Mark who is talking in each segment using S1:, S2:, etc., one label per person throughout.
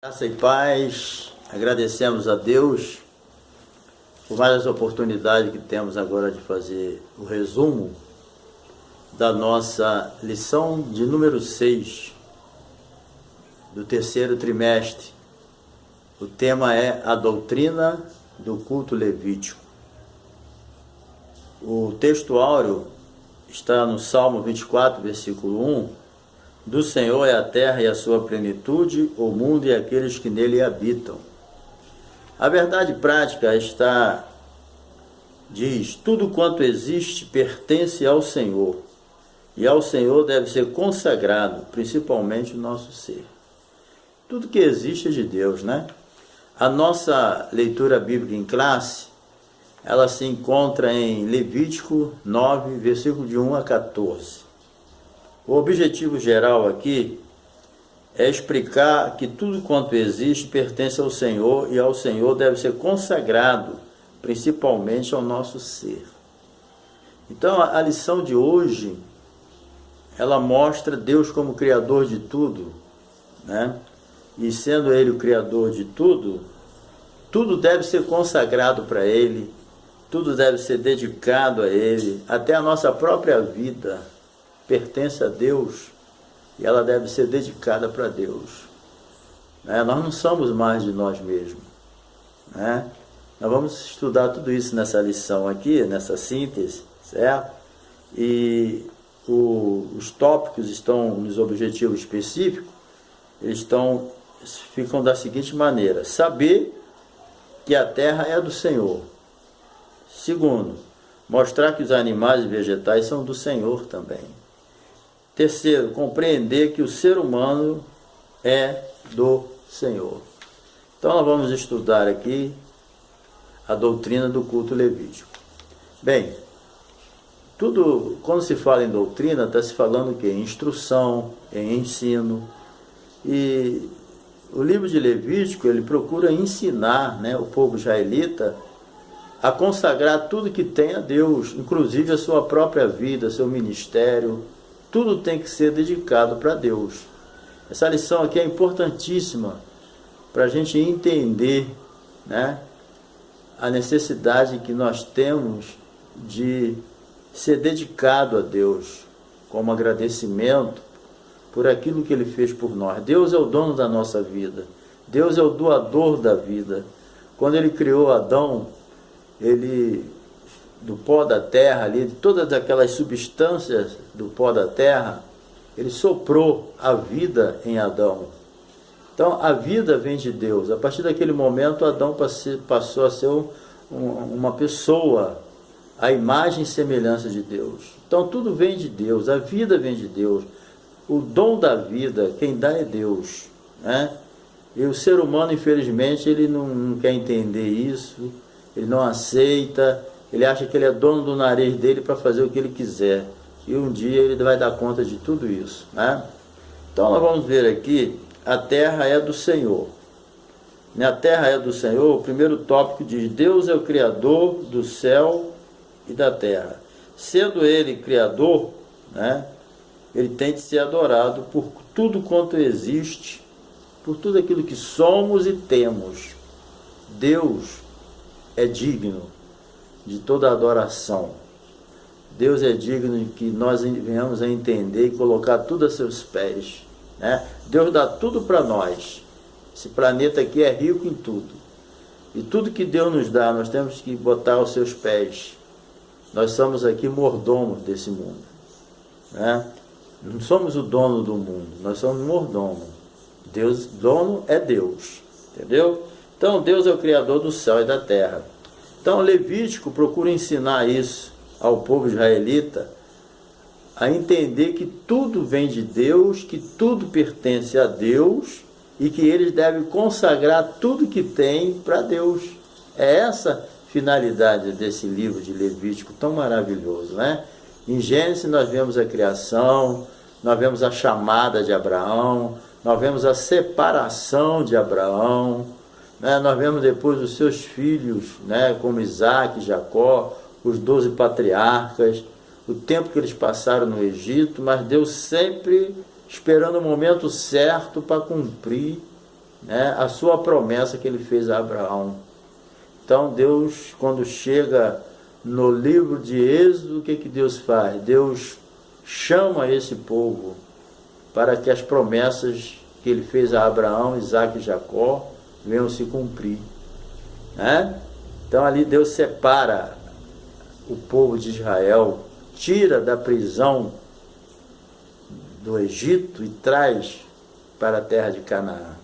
S1: Graça e paz, agradecemos a Deus por mais essa oportunidade que temos agora de fazer o resumo da nossa lição de número 6 do terceiro trimestre. O tema é a doutrina do culto levítico. O texto áureo está no Salmo 24, versículo 1. Do Senhor é a terra e a sua plenitude, o mundo e aqueles que nele habitam. A verdade prática diz, tudo quanto existe pertence ao Senhor, e ao Senhor deve ser consagrado, principalmente o nosso ser. Tudo que existe é de Deus, né? A nossa leitura bíblica em classe, ela se encontra em Levítico 9, versículo de 1 a 14. O objetivo geral aqui é explicar que tudo quanto existe pertence ao Senhor e ao Senhor deve ser consagrado, principalmente ao nosso ser. Então a lição de hoje, ela mostra Deus como Criador de tudo, né? E sendo Ele o Criador de tudo, tudo deve ser consagrado para Ele, tudo deve ser dedicado a Ele, até a nossa própria vida pertence a Deus e ela deve ser dedicada para Deus. Nós não somos mais de nós mesmos. Nós vamos estudar tudo isso nessa lição aqui, nessa síntese, certo? E os tópicos estão nos objetivos específicos, ficam da seguinte maneira: saber que a terra é do Senhor. Segundo, mostrar que os animais e vegetais são do Senhor também. Terceiro, compreender que o ser humano é do Senhor. Então nós vamos estudar aqui a doutrina do culto levítico. Bem, quando se fala em doutrina, está se falando o quê? Em instrução, em ensino. E o livro de Levítico, ele procura ensinar, o povo israelita a consagrar tudo que tem a Deus, inclusive a sua própria vida, seu ministério. Tudo tem que ser dedicado para Deus. Essa lição aqui é importantíssima para a gente entender, a necessidade que nós temos de ser dedicado a Deus como agradecimento por aquilo que Ele fez por nós. Deus é o dono da nossa vida. Deus é o doador da vida. Quando Ele criou Adão, do pó da terra, de todas aquelas substâncias do pó da terra, Ele soprou a vida em Adão. Então a vida vem de Deus. A partir daquele momento, Adão passou a ser uma pessoa, a imagem e semelhança de Deus. Então tudo vem de Deus, a vida vem de Deus. O dom da vida, quem dá é Deus, E o ser humano, infelizmente, ele não quer entender isso, ele não aceita. Ele acha que ele é dono do nariz dele para fazer o que ele quiser. E um dia ele vai dar conta de tudo isso. Então nós vamos ver aqui, a terra é do Senhor. A terra é do Senhor, o primeiro tópico diz, Deus é o Criador do céu e da terra. Sendo Ele Criador, Ele tem de ser adorado por tudo quanto existe, por tudo aquilo que somos e temos. Deus é digno de toda adoração. Deus é digno de que nós venhamos a entender e colocar tudo a seus pés. Deus dá tudo para nós. Esse planeta aqui é rico em tudo. E tudo que Deus nos dá, nós temos que botar aos seus pés. Nós somos aqui mordomos desse mundo. Não somos o dono do mundo, nós somos mordomos. Deus, dono é Deus. Entendeu? Então Deus é o Criador do céu e da terra. Então Levítico procura ensinar isso ao povo israelita, a entender que tudo vem de Deus, que tudo pertence a Deus e que eles devem consagrar tudo que tem para Deus. É essa finalidade desse livro de Levítico tão maravilhoso, Em Gênesis nós vemos a criação, nós vemos a chamada de Abraão, nós vemos a separação de Abraão, nós vemos depois os seus filhos, como Isaac, Jacó, os 12 patriarcas, o tempo que eles passaram no Egito, mas Deus sempre esperando o momento certo para cumprir né, a sua promessa que ele fez a Abraão. Então Deus, quando chega no livro de Êxodo, o que Deus faz? Deus chama esse povo para que as promessas que ele fez a Abraão, Isaque e Jacó venham se cumprir, né? Então ali Deus separa o povo de Israel, tira da prisão do Egito e traz para a terra de Canaã.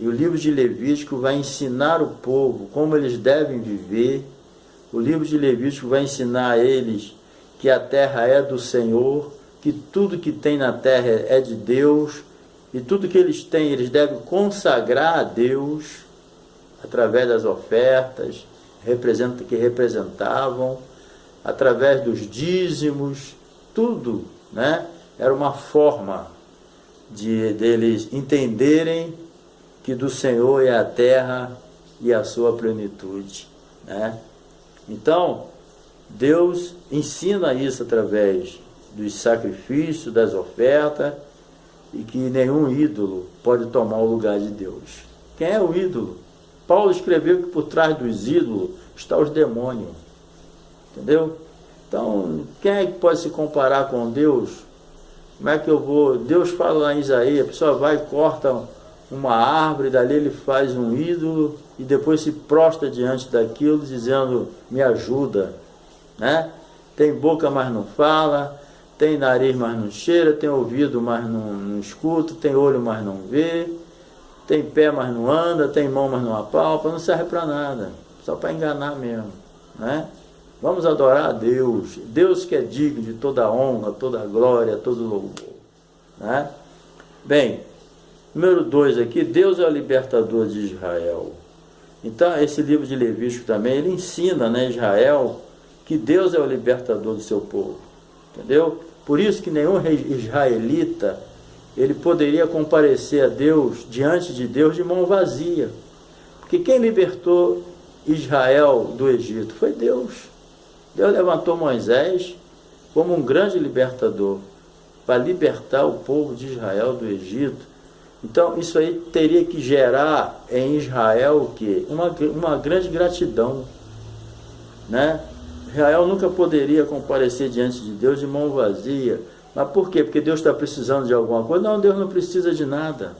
S1: E o livro de Levítico vai ensinar o povo como eles devem viver. O livro de Levítico vai ensinar a eles que a terra é do Senhor, que tudo que tem na terra é de Deus, e tudo que eles têm eles devem consagrar a Deus através das ofertas que representavam, através dos dízimos, tudo, né? Era uma forma deles entenderem que do Senhor é a terra e a sua plenitude, né? Então, Deus ensina isso através dos sacrifícios, das ofertas, e que nenhum ídolo pode tomar o lugar de Deus. Quem é o ídolo? Paulo escreveu que por trás dos ídolos estão os demônios, entendeu? Então, quem é que pode se comparar com Deus? Como é que eu vou... Deus fala lá em Isaías, a pessoa vai e corta uma árvore, dali ele faz um ídolo e depois se prostra diante daquilo dizendo, me ajuda, né? Tem boca, mas não fala, tem nariz, mas não cheira, tem ouvido, mas não escuta, tem olho, mas não vê, tem pé, mas não anda, tem mão, mas não apalpa, não serve para nada, só para enganar mesmo, né? Vamos adorar a Deus, Deus que é digno de toda honra, toda glória, todo louvor, né? Bem, número 2 aqui, Deus é o libertador de Israel. Então, esse livro de Levítico também, ele ensina, né, Israel, que Deus é o libertador do seu povo, entendeu? Por isso que nenhum rei israelita, ele poderia comparecer a Deus, diante de Deus, de mão vazia. Porque quem libertou Israel do Egito foi Deus. Deus levantou Moisés como um grande libertador, para libertar o povo de Israel do Egito. Então, isso aí teria que gerar em Israel o quê? Uma grande gratidão, né? Israel nunca poderia comparecer diante de Deus de mão vazia. Mas por quê? Porque Deus está precisando de alguma coisa? Não, Deus não precisa de nada.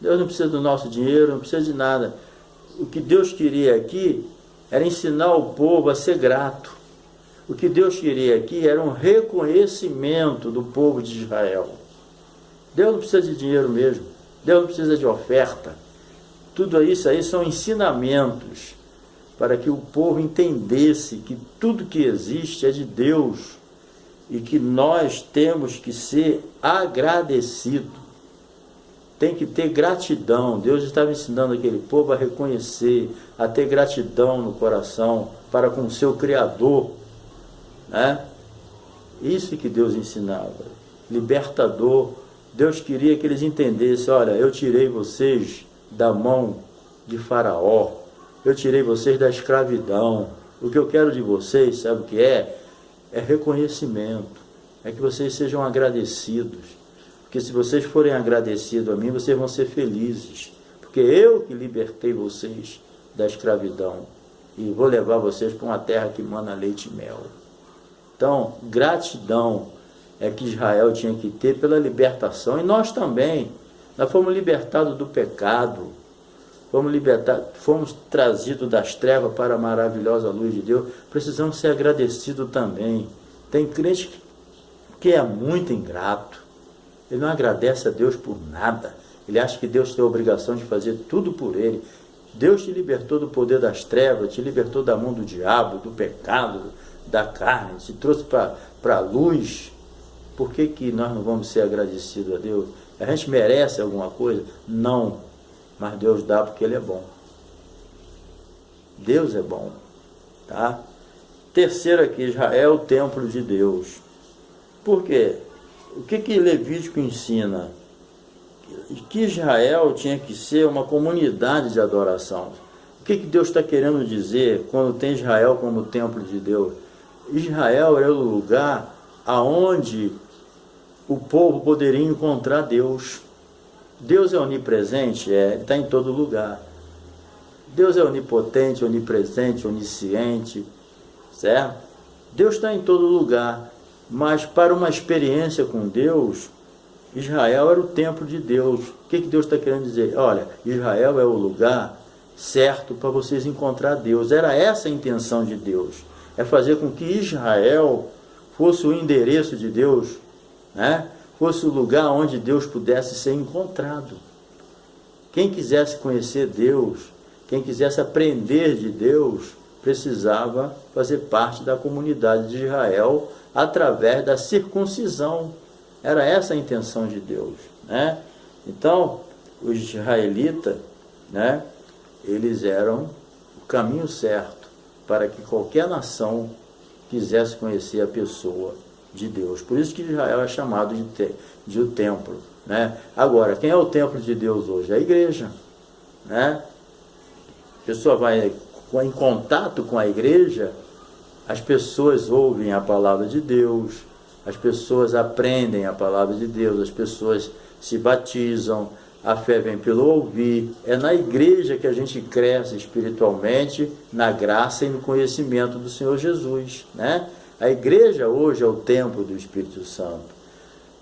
S1: Deus não precisa do nosso dinheiro, não precisa de nada. O que Deus queria aqui era ensinar o povo a ser grato. O que Deus queria aqui era um reconhecimento do povo de Israel. Deus não precisa de dinheiro mesmo, Deus não precisa de oferta. Tudo isso aí são ensinamentos para que o povo entendesse que tudo que existe é de Deus e que nós temos que ser agradecidos. Tem que ter gratidão. Deus estava ensinando aquele povo a reconhecer, a ter gratidão no coração para com o seu Criador, né? Isso que Deus ensinava. Libertador. Deus queria que eles entendessem, olha, eu tirei vocês da mão de Faraó, eu tirei vocês da escravidão. O que eu quero de vocês, sabe o que é? É reconhecimento, é que vocês sejam agradecidos. Porque se vocês forem agradecidos a mim, vocês vão ser felizes. Porque eu que libertei vocês da escravidão e vou levar vocês para uma terra que mana leite e mel. Então, gratidão é que Israel tinha que ter pela libertação. E nós também. Nós fomos libertados do pecado. Fomos trazidos das trevas para a maravilhosa luz de Deus. Precisamos ser agradecidos também. Tem crente que é muito ingrato. Ele não agradece a Deus por nada. Ele acha que Deus tem a obrigação de fazer tudo por ele. Deus te libertou do poder das trevas, te libertou da mão do diabo, do pecado, da carne, te trouxe para a luz. Por que nós não vamos ser agradecidos a Deus? A gente merece alguma coisa? Não. Mas Deus dá porque Ele é bom. Deus é bom. Tá? Terceiro aqui, Israel, o templo de Deus. Por quê? O que Levítico ensina? Que Israel tinha que ser uma comunidade de adoração. O que Deus está querendo dizer quando tem Israel como templo de Deus? Israel era o lugar aonde o povo poderia encontrar Deus. Deus é onipresente? Ele está em todo lugar. Deus é onipotente, onipresente, onisciente, certo? Deus está em todo lugar, mas para uma experiência com Deus, Israel era o templo de Deus. O que Deus está querendo dizer? Olha, Israel é o lugar certo para vocês encontrar Deus. Era essa a intenção de Deus. É fazer com que Israel fosse o endereço de Deus, né? Fosse o lugar onde Deus pudesse ser encontrado. Quem quisesse conhecer Deus, quem quisesse aprender de Deus, precisava fazer parte da comunidade de Israel através da circuncisão. Era essa a intenção de Deus, né? Então, os israelitas, né, eles eram o caminho certo para que qualquer nação quisesse conhecer a pessoa de Deus. Por isso que Israel é chamado de o templo, né? Agora, quem é o templo de Deus hoje? A igreja, né? A pessoa vai em contato com a igreja, as pessoas ouvem a palavra de Deus, as pessoas aprendem a palavra de Deus, as pessoas se batizam, a fé vem pelo ouvir. É na igreja que a gente cresce espiritualmente, na graça e no conhecimento do Senhor Jesus, né? A igreja hoje é o templo do Espírito Santo,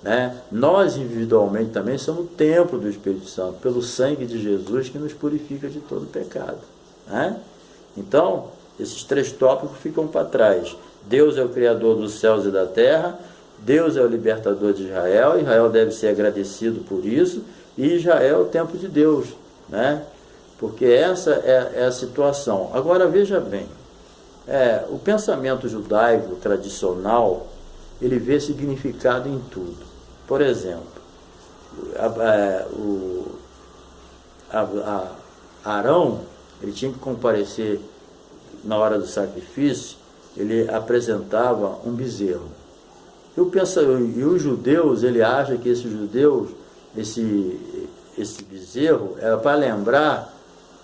S1: né? Nós individualmente também somos o templo do Espírito Santo, pelo sangue de Jesus que nos purifica de todo pecado, né? Então, esses três tópicos ficam para trás. Deus é o Criador dos céus e da terra, Deus é o libertador de Israel, Israel deve ser agradecido por isso, e Israel é o templo de Deus, né? Porque essa é a situação. Agora, veja bem, o pensamento judaico tradicional, ele vê significado em tudo. Por exemplo, Arão, ele tinha que comparecer na hora do sacrifício, ele apresentava um bezerro. E os judeus, ele acha que esse bezerro era para lembrar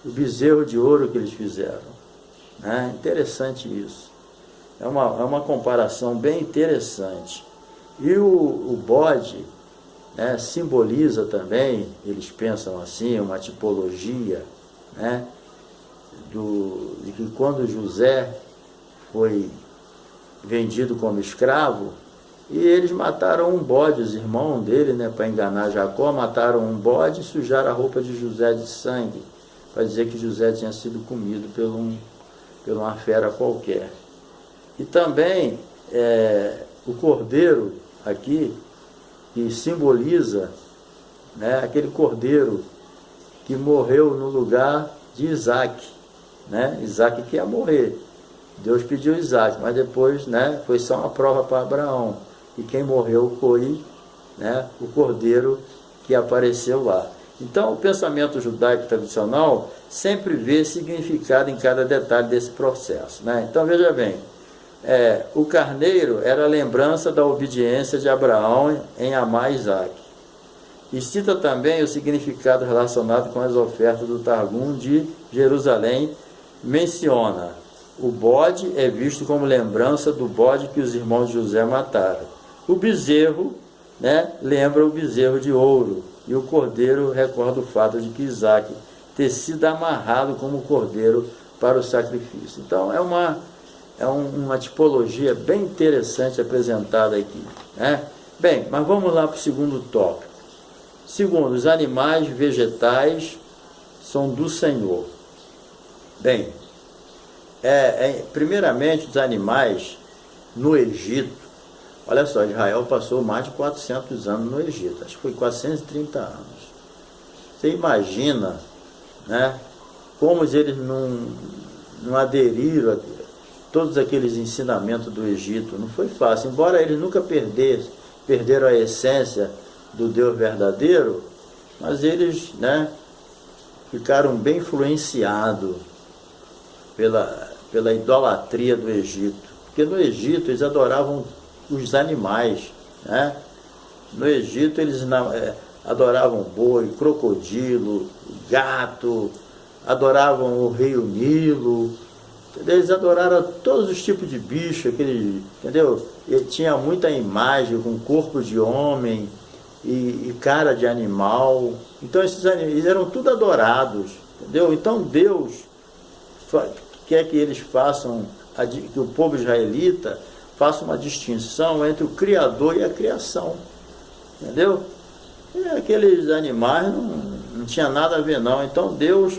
S1: o bezerro de ouro que eles fizeram, né? Interessante isso. É uma comparação bem interessante. E o bode, né, simboliza também, eles pensam assim, uma tipologia, né, de que quando José foi vendido como escravo, e eles mataram um bode, os irmãos dele, né, para enganar Jacó, mataram um bode e sujaram a roupa de José de sangue, para dizer que José tinha sido comido por uma fera qualquer. E também o cordeiro aqui, que simboliza, né, aquele cordeiro que morreu no lugar de Isaac, né? Isaac que ia morrer. Deus pediu Isaac, mas depois, né, foi só uma prova para Abraão. E quem morreu foi, né, o cordeiro que apareceu lá. Então, o pensamento judaico tradicional sempre vê significado em cada detalhe desse processo, né? Então, veja bem, o carneiro era a lembrança da obediência de Abraão em amar Isaac. E cita também o significado relacionado com as ofertas do Targum de Jerusalém, menciona: o bode é visto como lembrança do bode que os irmãos de José mataram. O bezerro, né, lembra o bezerro de ouro, e o cordeiro recorda o fato de que Isaac ter sido amarrado como cordeiro para o sacrifício. Então é uma tipologia bem interessante apresentada aqui, né? Bem, mas vamos lá para o segundo tópico. Segundo, os animais vegetais são do Senhor. Bem, primeiramente os animais no Egito. Olha só, Israel passou mais de 400 anos no Egito, acho que foi 430 anos. Você imagina, né, como eles não aderiram a todos aqueles ensinamentos do Egito. Não foi fácil, embora eles nunca perderam a essência do Deus verdadeiro, mas eles, né, ficaram bem influenciados pela idolatria do Egito. Porque no Egito eles adoravam os animais, né? No Egito eles adoravam boi, crocodilo, gato, adoravam o rio Nilo, eles adoraram todos os tipos de bicho, entendeu? E tinha muita imagem com corpo de homem, e cara de animal. Então eles eram tudo adorados, entendeu? Então Deus quer que eles façam, que o povo israelita faça uma distinção entre o Criador e a criação, entendeu? E aqueles animais não tinha nada a ver não. Então Deus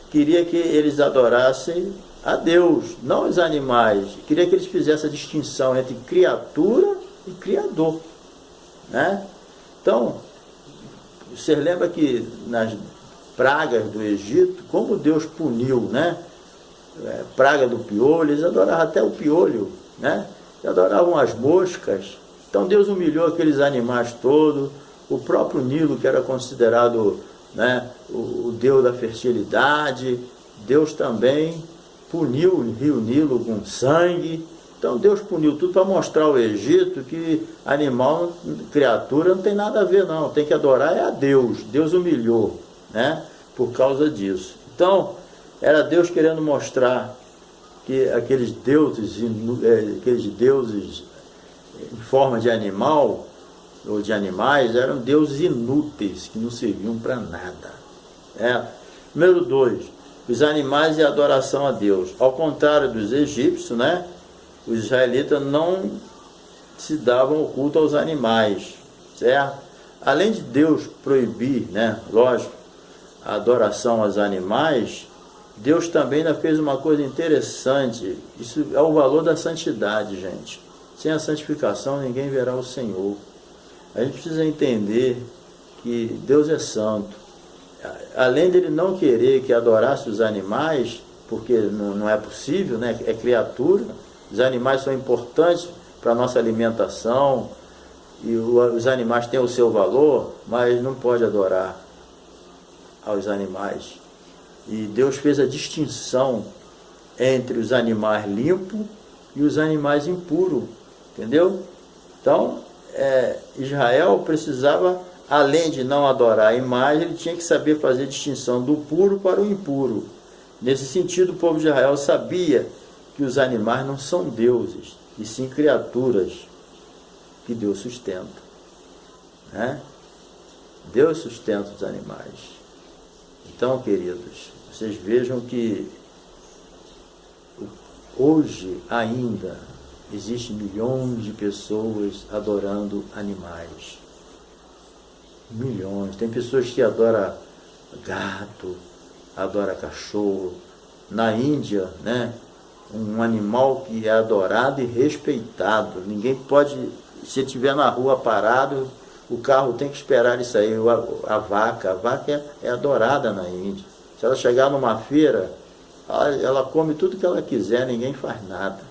S1: queria que eles adorassem a Deus, não os animais. Queria que eles fizessem a distinção entre criatura e criador, né? Então, você lembra que nas pragas do Egito, como Deus puniu, né? Praga do piolho, eles adoravam até o piolho, né? Eles adoravam as moscas. Então Deus humilhou aqueles animais todos. O próprio Nilo, que era considerado, né, o deus da fertilidade, Deus também puniu o rio Nilo com sangue. Então Deus puniu tudo para mostrar ao Egito que animal, criatura, não tem nada a ver não, tem que adorar é a Deus. Deus humilhou, né, por causa disso. Então era Deus querendo mostrar que aqueles deuses em forma de animal ou de animais eram deuses inúteis, que não serviam para nada. Número 2, os animais e a adoração a Deus. Ao contrário dos egípcios, né, os israelitas não se davam o culto aos animais, certo? Além de Deus proibir, né, lógico, a adoração aos animais, Deus também ainda fez uma coisa interessante. Isso é o valor da santidade, gente. Sem a santificação ninguém verá o Senhor. A gente precisa entender que Deus é santo. Além dele não querer que adorasse os animais, porque não é possível, né? É criatura. Os animais são importantes para a nossa alimentação, e os animais têm o seu valor, mas não pode adorar aos animais. E Deus fez a distinção entre os animais limpos e os animais impuros, entendeu? Então, Israel precisava, além de não adorar a imagem, ele tinha que saber fazer a distinção do puro para o impuro. Nesse sentido, o povo de Israel sabia que os animais não são deuses, e sim criaturas que Deus sustenta, né? Deus sustenta os animais. Então, queridos, vocês vejam que hoje ainda existem milhões de pessoas adorando animais. Milhões. Tem pessoas que adoram gato, adoram cachorro. Na Índia, né, um animal que é adorado e respeitado. Ninguém pode, se ele estiver na rua parado, o carro tem que esperar ele sair. A vaca é adorada na Índia. Se ela chegar numa feira, ela come tudo que ela quiser, ninguém faz nada.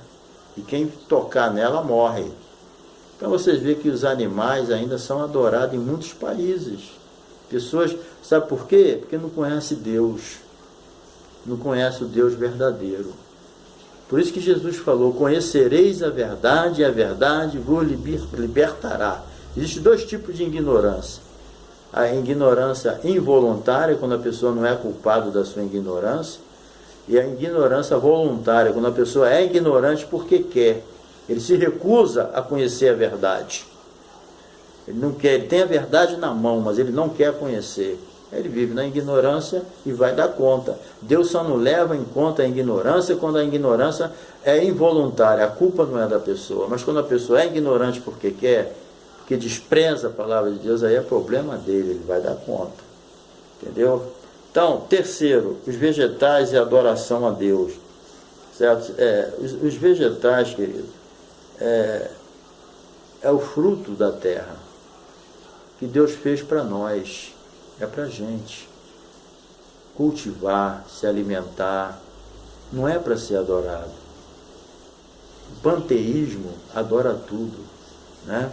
S1: E quem tocar nela morre. Então vocês veem que os animais ainda são adorados em muitos países. Pessoas, sabe por quê? Porque não conhecem Deus. Não conhecem o Deus verdadeiro. Por isso que Jesus falou: conhecereis a verdade, e a verdade vos libertará. Existem dois tipos de ignorância. A ignorância involuntária, quando a pessoa não é culpada da sua ignorância, e a ignorância voluntária, quando a pessoa é ignorante porque quer. Ele se recusa a conhecer a verdade. Ele não quer, ele tem a verdade na mão, mas ele não quer conhecer. Ele vive na ignorância e vai dar conta. Deus só não leva em conta a ignorância quando a ignorância é involuntária. A culpa não é da pessoa. Mas quando a pessoa é ignorante porque quer, porque despreza a palavra de Deus, aí é problema dele, ele vai dar conta. Entendeu? Então, terceiro, os vegetais e a adoração a Deus. Certo? Os vegetais, querido, é o fruto da terra que Deus fez para nós. É para a gente cultivar, se alimentar, não é para ser adorado. O panteísmo adora tudo, né?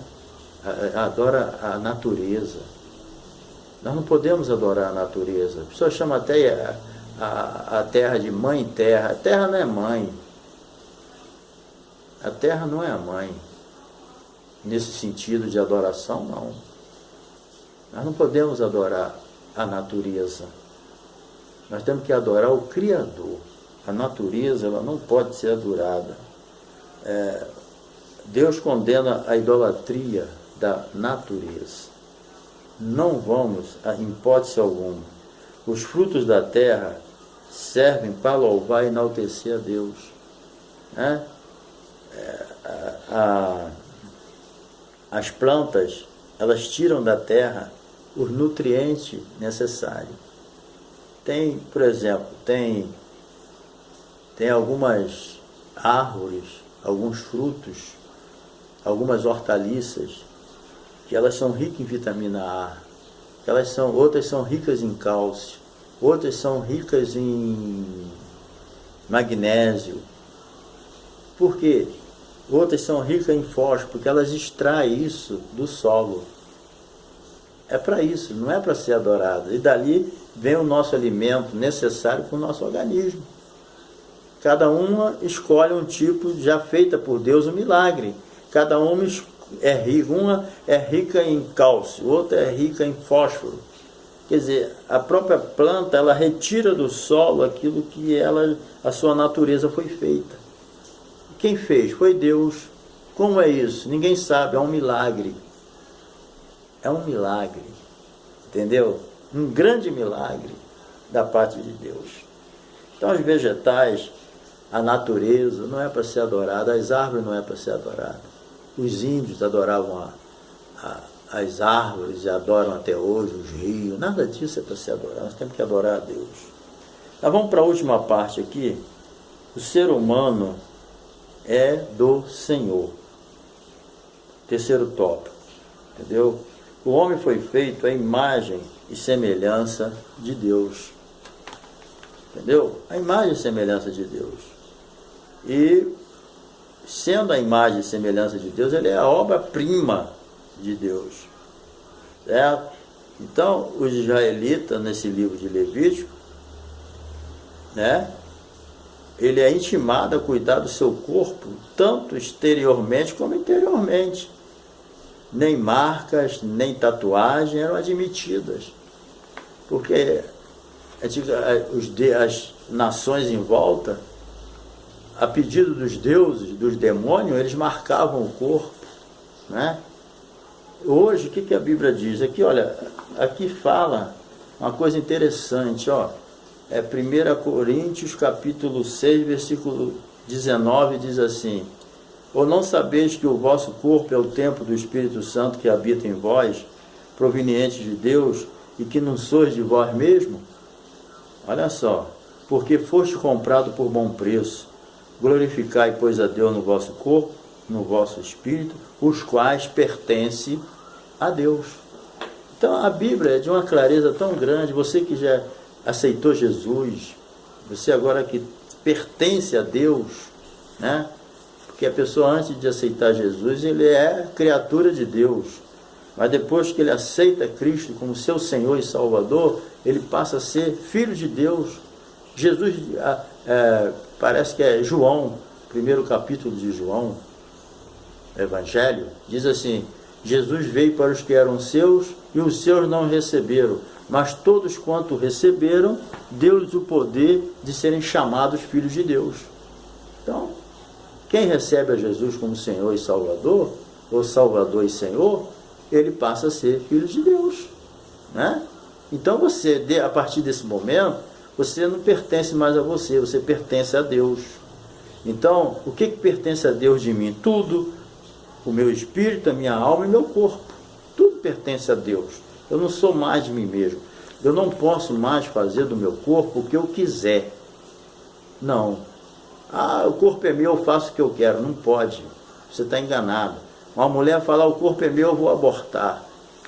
S1: Adora a natureza. Nós não podemos adorar a natureza. A pessoa chama até a terra de mãe terra. A terra não é mãe. A terra não é a mãe. Nesse sentido de adoração, não. Nós não podemos adorar a natureza. Nós temos que adorar o Criador. A natureza, ela não pode ser adorada. Deus condena a idolatria da natureza. não vamos, em hipótese alguma. Os frutos da terra servem para louvar e enaltecer a Deus, né? As plantas, elas tiram da terra os nutrientes necessários. Tem, por exemplo, tem algumas árvores, alguns frutos, algumas hortaliças, que elas são ricas em vitamina A, outras são ricas em cálcio, outras são ricas em magnésio. Por quê? Outras são ricas em fósforo, porque elas extraem isso do solo. É para isso, não é para ser adorado. E dali vem o nosso alimento necessário para o nosso organismo. Cada uma escolhe um tipo já feita por Deus, um milagre. Cada uma é rica, uma é rica em cálcio, outra é rica em fósforo. Quer dizer, a própria planta, ela retira do solo aquilo que a sua natureza foi feita. Quem fez? Foi Deus. Como é isso? Ninguém sabe, é um milagre. É um milagre, entendeu? Um grande milagre da parte de Deus. Então, os vegetais, a natureza não é para ser adorada, as árvores não é para ser adorada. Os índios adoravam as árvores e adoram até hoje os rios. Nada disso é para ser adorado, nós temos que adorar a Deus. Mas vamos para a última parte aqui. O ser humano é do Senhor. Terceiro tópico, entendeu? O homem foi feito à imagem e semelhança de Deus. Entendeu? A imagem e semelhança de Deus. E, sendo a imagem e semelhança de Deus, ele é a obra-prima de Deus. Certo? Então, os israelitas, nesse livro de Levítico, né? Ele é intimado a cuidar do seu corpo, tanto exteriormente como interiormente. Nem marcas, nem tatuagem eram admitidas. Porque as nações em volta, a pedido dos deuses, dos demônios, eles marcavam o corpo, né? Hoje, o que a Bíblia diz? Aqui, olha, aqui fala uma coisa interessante, ó. É 1 Coríntios, capítulo 6, versículo 19, diz assim: ou não sabeis que o vosso corpo é o templo do Espírito Santo que habita em vós, proveniente de Deus, e que não sois de vós mesmo? Olha só, porque foste comprado por bom preço. Glorificai, pois, a Deus no vosso corpo, no vosso espírito, os quais pertencem a Deus. Então a Bíblia é de uma clareza tão grande. Você que já aceitou Jesus, você agora que pertence a Deus, né? Porque a pessoa, antes de aceitar Jesus, ele é criatura de Deus. Mas depois que ele aceita Cristo como seu Senhor e Salvador, ele passa a ser filho de Deus. Jesus, parece que é João, primeiro capítulo de João, Evangelho, diz assim: Jesus veio para os que eram seus, e os seus não receberam. Mas todos quanto receberam, deu-lhes o poder de serem chamados filhos de Deus. Então, quem recebe a Jesus como Senhor e Salvador, ou Salvador e Senhor, ele passa a ser filho de Deus, né? Então você, a partir desse momento, você não pertence mais a você, você pertence a Deus. Então, o que pertence a Deus de mim? Tudo. O meu espírito, a minha alma e meu corpo. Tudo pertence a Deus. Eu não sou mais de mim mesmo. Eu não posso mais fazer do meu corpo o que eu quiser. Não. O corpo é meu, eu faço o que eu quero. Não pode. Você está enganado. Uma mulher falar, o corpo é meu, eu vou abortar.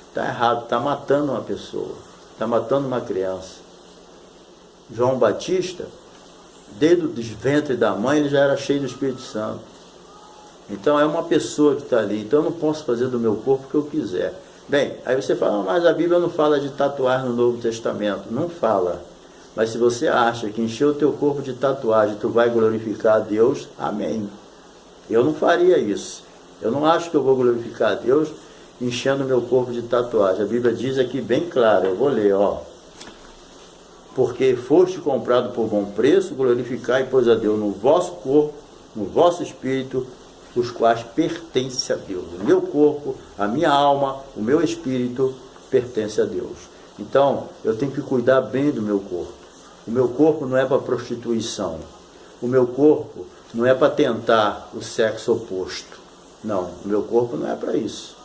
S1: Está errado, está matando uma pessoa. Está matando uma criança. João Batista, desde o ventre da mãe, ele já era cheio do Espírito Santo. Então é uma pessoa que está ali. Então eu não posso fazer do meu corpo o que eu quiser. Bem, aí você fala, mas a Bíblia não fala de tatuar no Novo Testamento. Não fala. Mas se você acha que encher o teu corpo de tatuagem tu vai glorificar a Deus, amém. Eu não faria isso. Eu não acho que eu vou glorificar a Deus enchendo o meu corpo de tatuagem. A Bíblia diz aqui bem claro, eu vou ler, ó. Porque foste comprado por bom preço, glorificai, pois, a Deus no vosso corpo, no vosso espírito, os quais pertencem a Deus. O meu corpo, a minha alma, o meu espírito pertence a Deus. Então, eu tenho que cuidar bem do meu corpo. O meu corpo não é para prostituição. O meu corpo não é para tentar o sexo oposto. Não, o meu corpo não é para isso.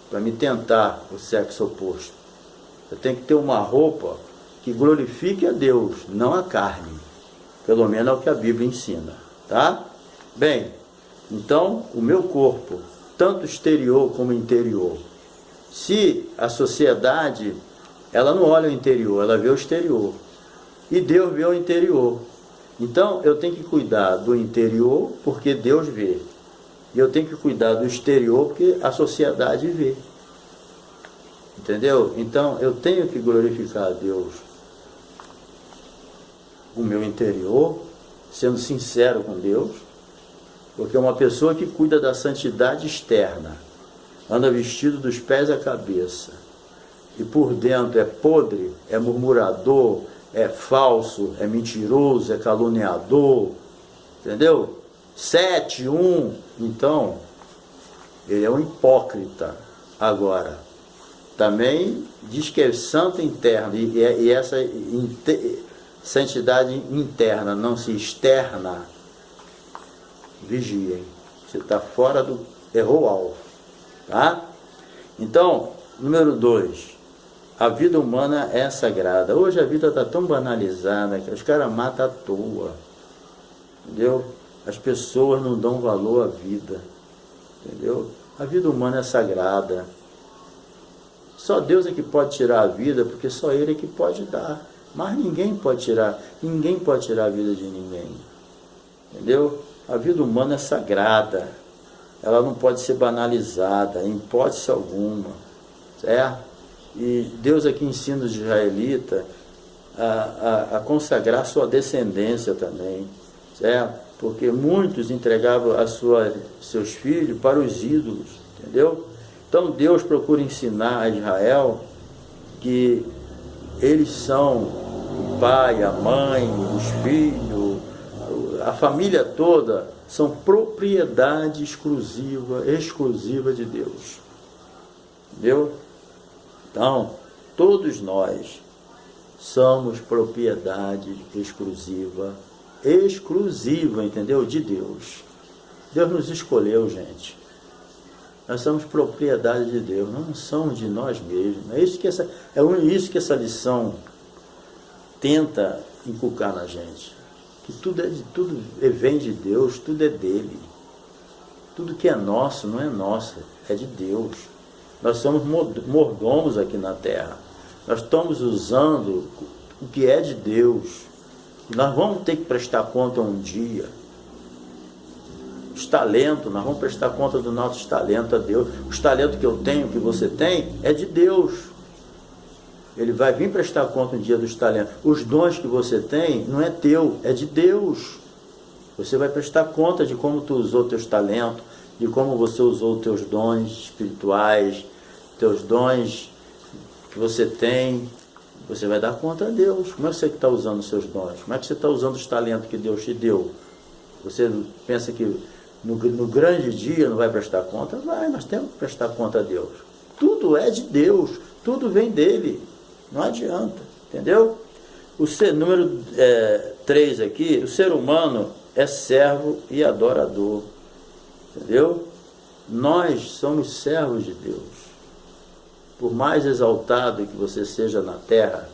S1: Para me tentar o sexo oposto. Eu tenho que ter uma roupa que glorifique a Deus, não a carne. Pelo menos é o que a Bíblia ensina, tá? Bem, então o meu corpo, tanto exterior como interior. Se a sociedade, ela não olha o interior, ela vê o exterior. E Deus vê o interior. Então eu tenho que cuidar do interior porque Deus vê. E eu tenho que cuidar do exterior porque a sociedade vê. Entendeu? Então eu tenho que glorificar a Deus. O meu interior, sendo sincero com Deus, porque uma pessoa que cuida da santidade externa, anda vestido dos pés à cabeça, e por dentro é podre, é murmurador, é falso, é mentiroso, é caluniador, entendeu? 7, 1, então, ele é um hipócrita. Agora, também diz que é santo interno, e essa santidade interna não se externa, vigiem, você está fora do, errou o alvo, tá? Então, número 2, a vida humana é sagrada. Hoje a vida está tão banalizada que os caras matam à toa, entendeu? As pessoas não dão valor à vida, entendeu? A vida humana é sagrada. Só Deus é que pode tirar a vida, porque só Ele é que pode dar. Mas ninguém pode tirar a vida de ninguém, entendeu? A vida humana é sagrada, ela não pode ser banalizada, em hipótese alguma, certo? E Deus aqui ensina os israelitas a consagrar sua descendência também, certo? Porque muitos entregavam seus filhos para os ídolos, entendeu? Então Deus procura ensinar a Israel que eles são o pai, a mãe, os filhos, a família toda são propriedade exclusiva de Deus. Entendeu? Então, todos nós somos propriedade exclusiva, entendeu? De Deus. Deus nos escolheu, gente. Nós somos propriedade de Deus, não somos de nós mesmos. É isso que essa lição tenta inculcar na gente. Que tudo vem de Deus, tudo é dele. Tudo que é nosso não é nosso, é de Deus. Nós somos mordomos aqui na terra. Nós estamos usando o que é de Deus. Nós vamos ter que prestar conta um dia. Os talentos, nós vamos prestar conta do nosso talento a Deus. Os talentos que eu tenho, que você tem, é de Deus. Ele vai vir prestar conta um dia dos talentos. Os dons que você tem não é teu, é de Deus. Você vai prestar conta de como tu usou teus talentos, de como você usou teus dons espirituais, teus dons que você tem. Você vai dar conta a Deus. Como é que você está usando os seus dons? Como é que você está usando os talentos que Deus te deu? Você pensa que no grande dia não vai prestar conta? Vai, nós temos que prestar conta a Deus. Tudo é de Deus, tudo vem dele. Não adianta, entendeu? Número 3 aqui, o ser humano é servo e adorador, entendeu? Nós somos servos de Deus. Por mais exaltado que você seja na terra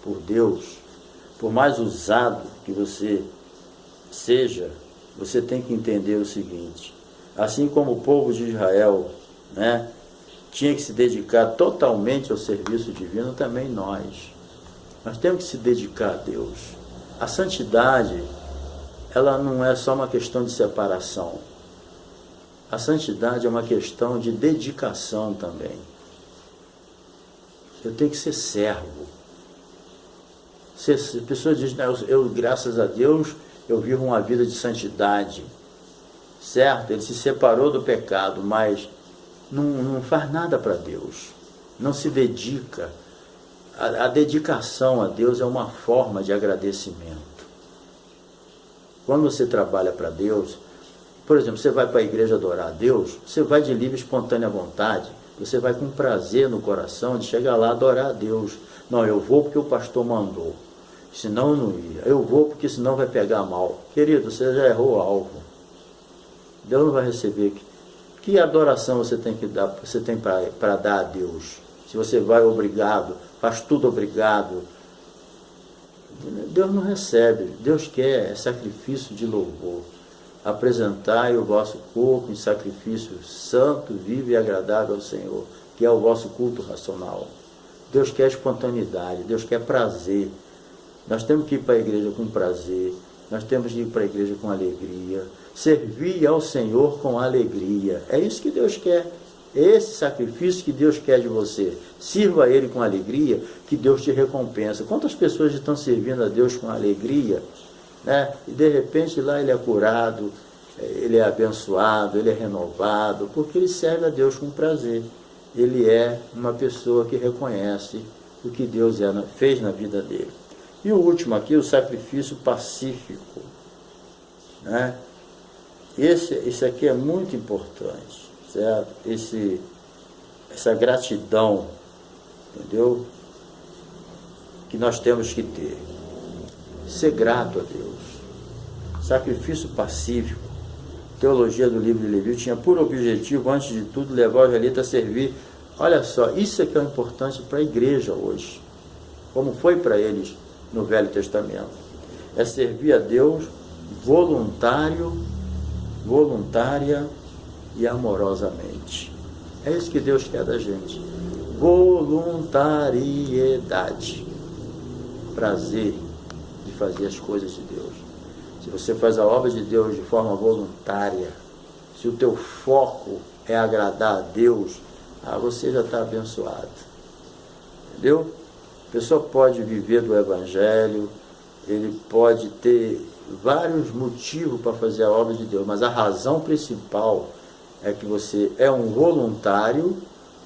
S1: por Deus, por mais usado que você seja, você tem que entender o seguinte: assim como o povo de Israel, né, tinha que se dedicar totalmente ao serviço divino, também nós temos que se dedicar a Deus. A santidade, ela não é só uma questão de separação. A santidade é uma questão de dedicação também. Eu tenho que ser servo. Se a pessoa diz, eu graças a Deus, eu vivo uma vida de santidade, certo? Ele se separou do pecado, mas não faz nada para Deus, não se dedica. A dedicação a Deus é uma forma de agradecimento. Quando você trabalha para Deus, por exemplo, você vai para a igreja adorar a Deus, você vai de livre e espontânea vontade, Você vai com prazer no coração de chegar lá adorar a Deus. Não, eu vou porque o pastor mandou, senão eu não ia. Eu vou porque senão vai pegar mal. Querido, você já errou o alvo. Deus não vai receber. Que adoração você tem que dar, você tem para dar a Deus? Se você vai obrigado, faz tudo obrigado, Deus não recebe. Deus quer sacrifício de louvor. Apresentai o vosso corpo em sacrifício santo, vivo e agradável ao Senhor, que é o vosso culto racional. Deus quer espontaneidade, Deus quer prazer. Nós temos que ir para a igreja com prazer, nós temos que ir para a igreja com alegria, servir ao Senhor com alegria. É isso que Deus quer. Esse sacrifício que Deus quer de você. Sirva a Ele com alegria, que Deus te recompensa. Quantas pessoas estão servindo a Deus com alegria, né? E de repente lá ele é curado, ele é abençoado, ele é renovado, porque ele serve a Deus com prazer. Ele é uma pessoa que reconhece o que Deus fez na vida dele. E o último aqui, o sacrifício pacífico, né? Esse aqui é muito importante, certo? Essa gratidão, entendeu? Que nós temos que ter. Ser grato a Deus. Sacrifício pacífico. Teologia do livro de Levítico tinha por objetivo, antes de tudo, levar o israelita a servir. Olha só, isso é que é importante para a igreja hoje, como foi para eles no Velho Testamento. É servir a Deus voluntária e amorosamente. É isso que Deus quer da gente. Voluntariedade. Prazer de fazer as coisas de Deus. Se você faz a obra de Deus de forma voluntária, se o teu foco é agradar a Deus, você já está abençoado. Entendeu? A pessoa pode viver do Evangelho, ele pode ter vários motivos para fazer a obra de Deus, mas a razão principal é que você é um voluntário,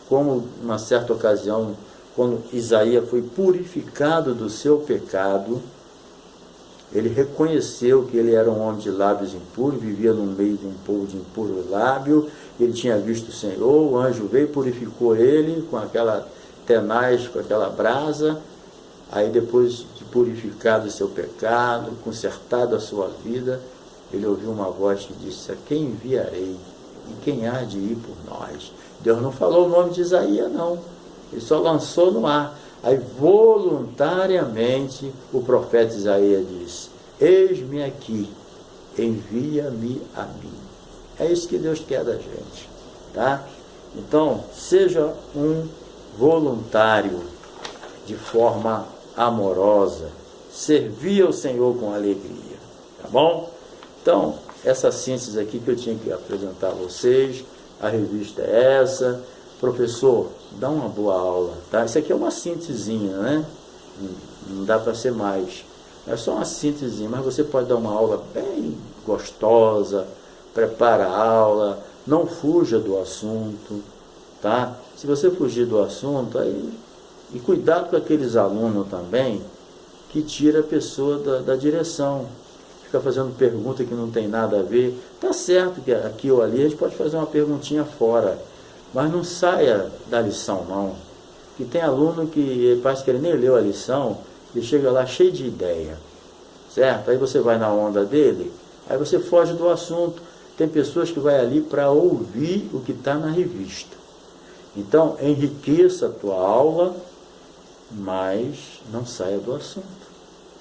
S1: como uma certa ocasião, quando Isaías foi purificado do seu pecado, ele reconheceu que ele era um homem de lábios impuros, vivia no meio de um povo de impuro lábio, ele tinha visto o Senhor, o anjo veio e purificou ele com aquela tenaz, com aquela brasa. Aí depois de purificado o seu pecado, consertado a sua vida, ele ouviu uma voz que disse: a quem enviarei? E quem há de ir por nós? Deus não falou o nome de Isaías, não. Ele só lançou no ar. Aí voluntariamente o profeta Isaías disse: eis-me aqui, envia-me a mim. É isso que Deus quer da gente, tá? Então, seja um voluntário de forma amorosa, servir ao Senhor com alegria, tá bom? Então, essa síntese aqui que eu tinha que apresentar a vocês, a revista é essa. Professor, dá uma boa aula, tá? Isso aqui é uma síntesezinha, né? Não dá para ser mais. É só uma síntesezinha, mas você pode dar uma aula bem gostosa, prepara a aula, não fuja do assunto, tá? Se você fugir do assunto, aí... E cuidado com aqueles alunos também que tira a pessoa da direção. Fica fazendo pergunta que não tem nada a ver. Tá certo que aqui ou ali a gente pode fazer uma perguntinha fora, mas não saia da lição, não. Que tem aluno que parece que ele nem leu a lição, ele chega lá cheio de ideia, certo? Aí você vai na onda dele, aí você foge do assunto. Tem pessoas que vai ali para ouvir o que está na revista. Então, enriqueça a tua aula, mas não saia do assunto,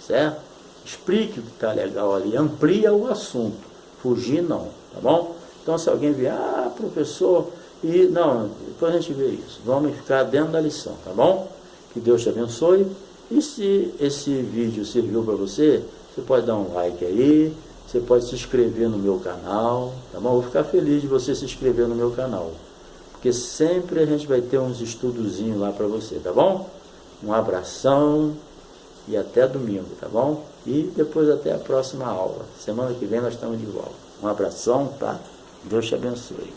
S1: certo? Explique o que está legal ali, amplia o assunto, fugir não, tá bom? Então, se alguém vier, professor, e não, depois a gente vê isso, vamos ficar dentro da lição, tá bom? Que Deus te abençoe. E se esse vídeo serviu para você, você pode dar um like aí, você pode se inscrever no meu canal, tá bom? Vou ficar feliz de você se inscrever no meu canal, porque sempre a gente vai ter uns estudozinhos lá para você, tá bom? Um abração e até domingo, tá bom? E depois até a próxima aula. Semana que vem nós estamos de volta. Um abração, tá? Deus te abençoe.